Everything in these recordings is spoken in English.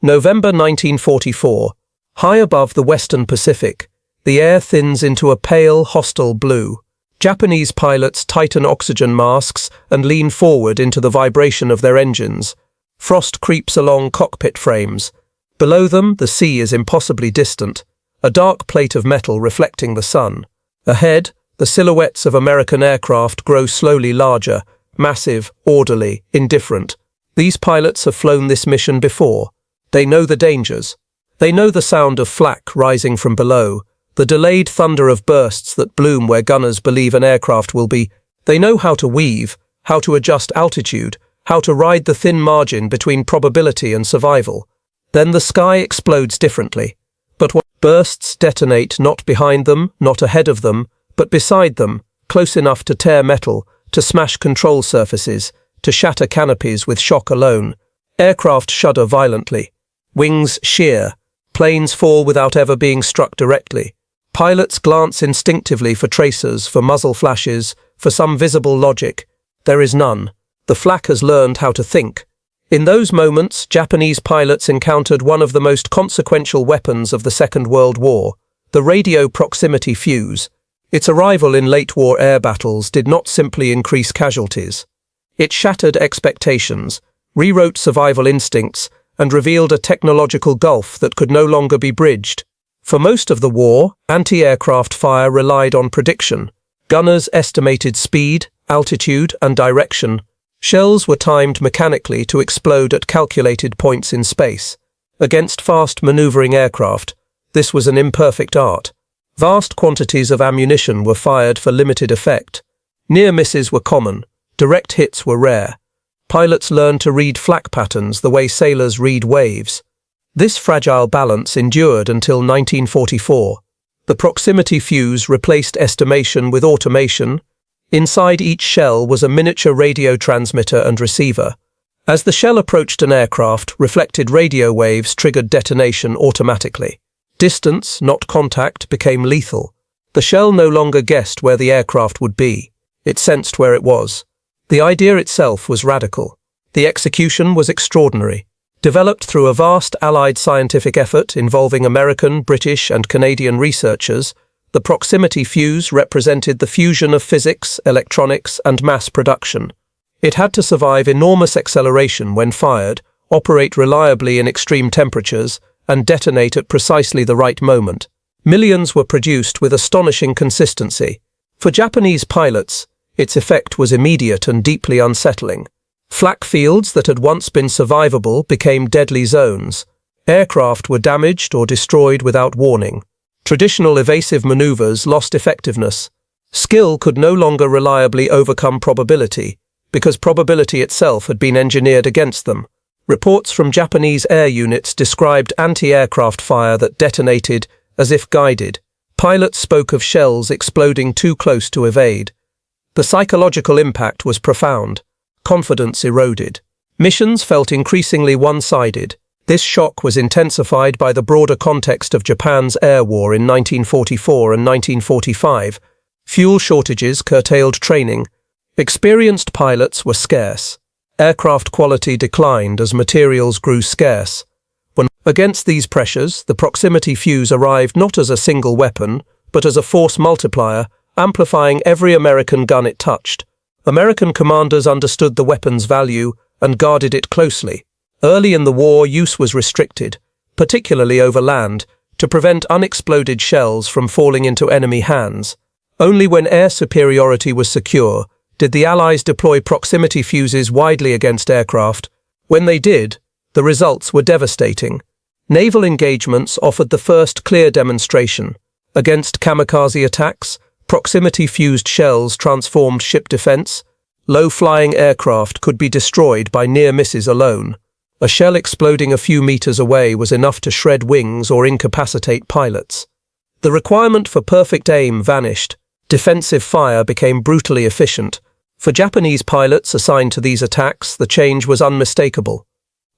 November 1944. High above the western Pacific, the air thins into a pale, hostile blue. Japanese pilots tighten oxygen masks and lean forward into the vibration of their engines. Frost creeps along cockpit frames. Below them, the sea is impossibly distant, a dark plate of metal reflecting the sun. Ahead, the silhouettes of American aircraft grow slowly larger, massive, orderly, indifferent. These pilots have flown this mission before. They know the dangers. They know the sound of flak rising from below, the delayed thunder of bursts that bloom where gunners believe an aircraft will be. They know how to weave, how to adjust altitude, how to ride the thin margin between probability and survival. Then the sky explodes differently. But what bursts detonate not behind them, not ahead of them, but beside them, close enough to tear metal, to smash control surfaces, to shatter canopies with shock alone. Aircraft shudder violently. Wings shear. Planes fall without ever being struck directly. Pilots glance instinctively for tracers, for muzzle flashes, for some visible logic. There is none. The flak has learned how to think. In those moments, Japanese pilots encountered one of the most consequential weapons of the Second World War, the radio proximity fuse. Its arrival in late-war air battles did not simply increase casualties. It shattered expectations, rewrote survival instincts, and revealed a technological gulf that could no longer be bridged. For most of the war, anti-aircraft fire relied on prediction. Gunners estimated speed, altitude, and direction. Shells were timed mechanically to explode at calculated points in space. Against fast maneuvering aircraft, this was an imperfect art. Vast quantities of ammunition were fired for limited effect. Near misses were common. Direct hits were rare. Pilots learned to read flak patterns the way sailors read waves. This fragile balance endured until 1944. The proximity fuse replaced estimation with automation. Inside each shell was a miniature radio transmitter and receiver. As the shell approached an aircraft, reflected radio waves triggered detonation automatically. Distance, not contact, became lethal. The shell no longer guessed where the aircraft would be. It sensed where it was. The idea itself was radical. The execution was extraordinary. Developed through a vast Allied scientific effort involving American, British, and Canadian researchers, the proximity fuse represented the fusion of physics, electronics, and mass production. It had to survive enormous acceleration when fired, operate reliably in extreme temperatures, and detonate at precisely the right moment. Millions were produced with astonishing consistency. For Japanese pilots, its effect was immediate and deeply unsettling. Flak fields that had once been survivable became deadly zones. Aircraft were damaged or destroyed without warning. Traditional evasive maneuvers lost effectiveness. Skill could no longer reliably overcome probability, because probability itself had been engineered against them. Reports from Japanese air units described anti-aircraft fire that detonated as if guided. Pilots spoke of shells exploding too close to evade. The psychological impact was profound. Confidence eroded. Missions felt increasingly one-sided. This shock was intensified by the broader context of Japan's air war in 1944 and 1945. Fuel shortages curtailed training. Experienced pilots were scarce. Aircraft quality declined as materials grew scarce. Against these pressures, the proximity fuse arrived not as a single weapon, but as a force multiplier, amplifying every American gun it touched. American commanders understood the weapon's value and guarded it closely. Early in the war, use was restricted, particularly over land, to prevent unexploded shells from falling into enemy hands. Only when air superiority was secure did the Allies deploy proximity fuses widely against aircraft. When they did, the results were devastating. Naval engagements offered the first clear demonstration. Against kamikaze attacks, proximity-fused shells transformed ship defense. Low-flying aircraft could be destroyed by near misses alone. A shell exploding a few meters away was enough to shred wings or incapacitate pilots. The requirement for perfect aim vanished. Defensive fire became brutally efficient. For Japanese pilots assigned to these attacks, the change was unmistakable.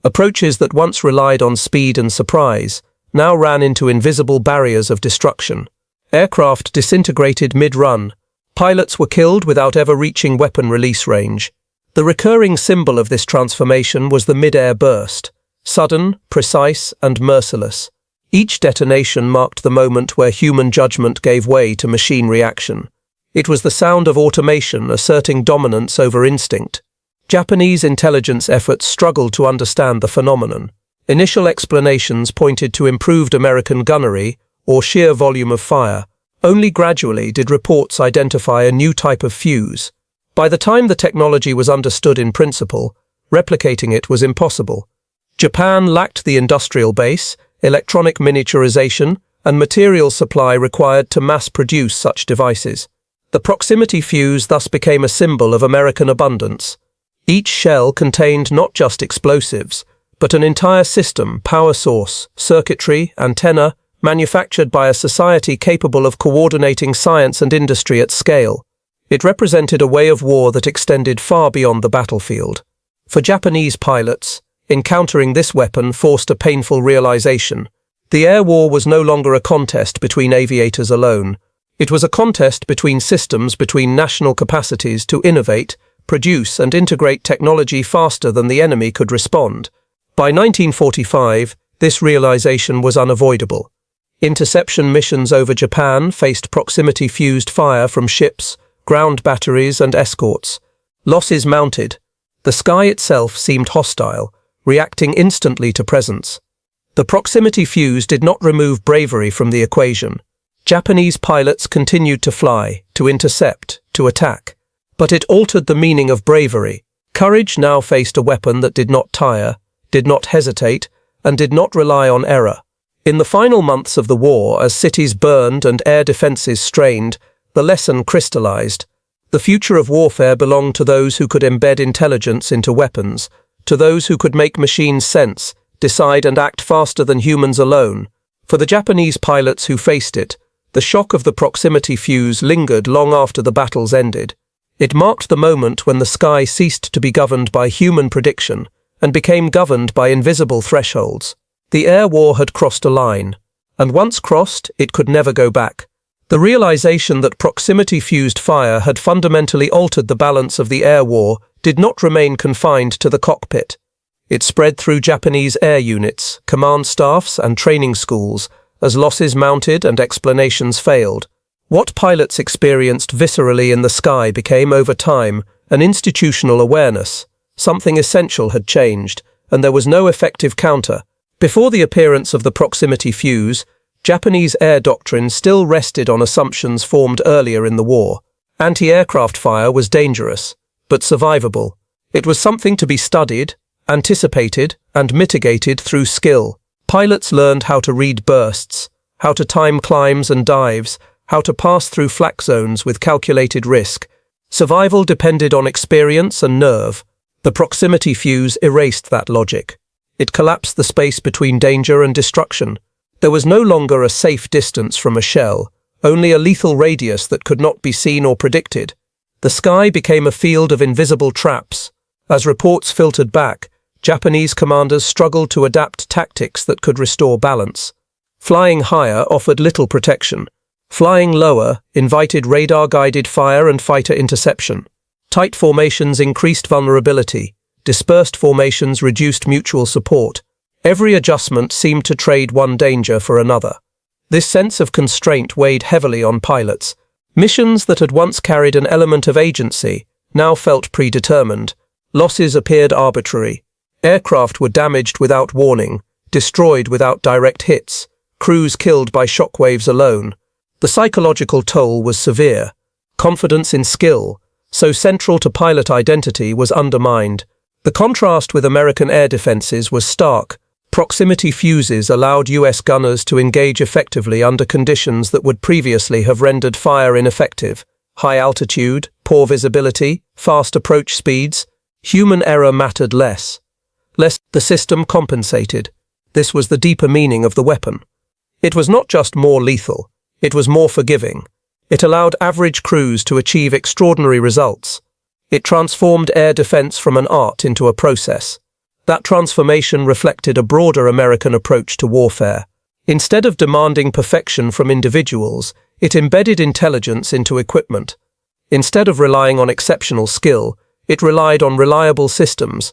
Approaches that once relied on speed and surprise now ran into invisible barriers of destruction. Aircraft disintegrated mid-run. Pilots were killed without ever reaching weapon release range. The recurring symbol of this transformation was the mid-air burst. sudden, precise, and merciless. Each detonation marked the moment where human judgment gave way to machine reaction. It was the sound of automation asserting dominance over instinct. Japanese intelligence efforts struggled to understand the phenomenon. Initial explanations pointed to improved American gunnery or sheer volume of fire. Only gradually did reports identify a new type of fuse. By the time the technology was understood in principle, replicating it was impossible. Japan lacked the industrial base, electronic miniaturization, and material supply required to mass-produce such devices. The proximity fuse thus became a symbol of American abundance. Each shell contained not just explosives, but an entire system, power source, circuitry, antenna, manufactured by a society capable of coordinating science and industry at scale. It represented a way of war that extended far beyond the battlefield. For Japanese pilots, encountering this weapon forced a painful realization. The air war was no longer a contest between aviators alone. It was a contest between systems, between national capacities to innovate, produce and integrate technology faster than the enemy could respond. By 1945, this realization was unavoidable. Interception missions over Japan faced proximity-fused fire from ships, ground batteries and escorts. Losses mounted. The sky itself seemed hostile, reacting instantly to presence. The proximity fuse did not remove bravery from the equation. Japanese pilots continued to fly, to intercept, to attack. But it altered the meaning of bravery. Courage now faced a weapon that did not tire, did not hesitate, and did not rely on error. In the final months of the war, as cities burned and air defenses strained, the lesson crystallized. The future of warfare belonged to those who could embed intelligence into weapons, to those who could make machines sense, decide and act faster than humans alone. For the Japanese pilots who faced it, the shock of the proximity fuse lingered long after the battles ended. It marked the moment when the sky ceased to be governed by human prediction and became governed by invisible thresholds. The air war had crossed a line, and once crossed, it could never go back. The realization that proximity-fused fire had fundamentally altered the balance of the air war did not remain confined to the cockpit. It spread through Japanese air units, command staffs, and training schools as losses mounted and explanations failed. What pilots experienced viscerally in the sky became, over time, an institutional awareness. Something essential had changed, and there was no effective counter. Before the appearance of the proximity fuse, Japanese air doctrine still rested on assumptions formed earlier in the war. Anti-aircraft fire was dangerous, but survivable. It was something to be studied, anticipated, and mitigated through skill. Pilots learned how to read bursts, how to time climbs and dives, how to pass through flak zones with calculated risk. Survival depended on experience and nerve. The proximity fuse erased that logic. It collapsed the space between danger and destruction. There was no longer a safe distance from a shell, only a lethal radius that could not be seen or predicted. The sky became a field of invisible traps. As reports filtered back, Japanese commanders struggled to adapt tactics that could restore balance. Flying higher offered little protection. Flying lower invited radar-guided fire and fighter interception. Tight formations increased vulnerability. Dispersed formations reduced mutual support. Every adjustment seemed to trade one danger for another. This sense of constraint weighed heavily on pilots. Missions that had once carried an element of agency now felt predetermined. Losses appeared arbitrary. Aircraft were damaged without warning, destroyed without direct hits, crews killed by shockwaves alone. The psychological toll was severe. Confidence in skill, so central to pilot identity, was undermined. The contrast with American air defenses was stark. Proximity fuses allowed US gunners to engage effectively under conditions that would previously have rendered fire ineffective. High altitude, poor visibility, fast approach speeds. Human error mattered less. The system compensated. This was the deeper meaning of the weapon. It was not just more lethal, it was more forgiving. It allowed average crews to achieve extraordinary results. It transformed air defense from an art into a process. That transformation reflected a broader American approach to warfare. Instead of demanding perfection from individuals, it embedded intelligence into equipment. Instead of relying on exceptional skill, it relied on reliable systems.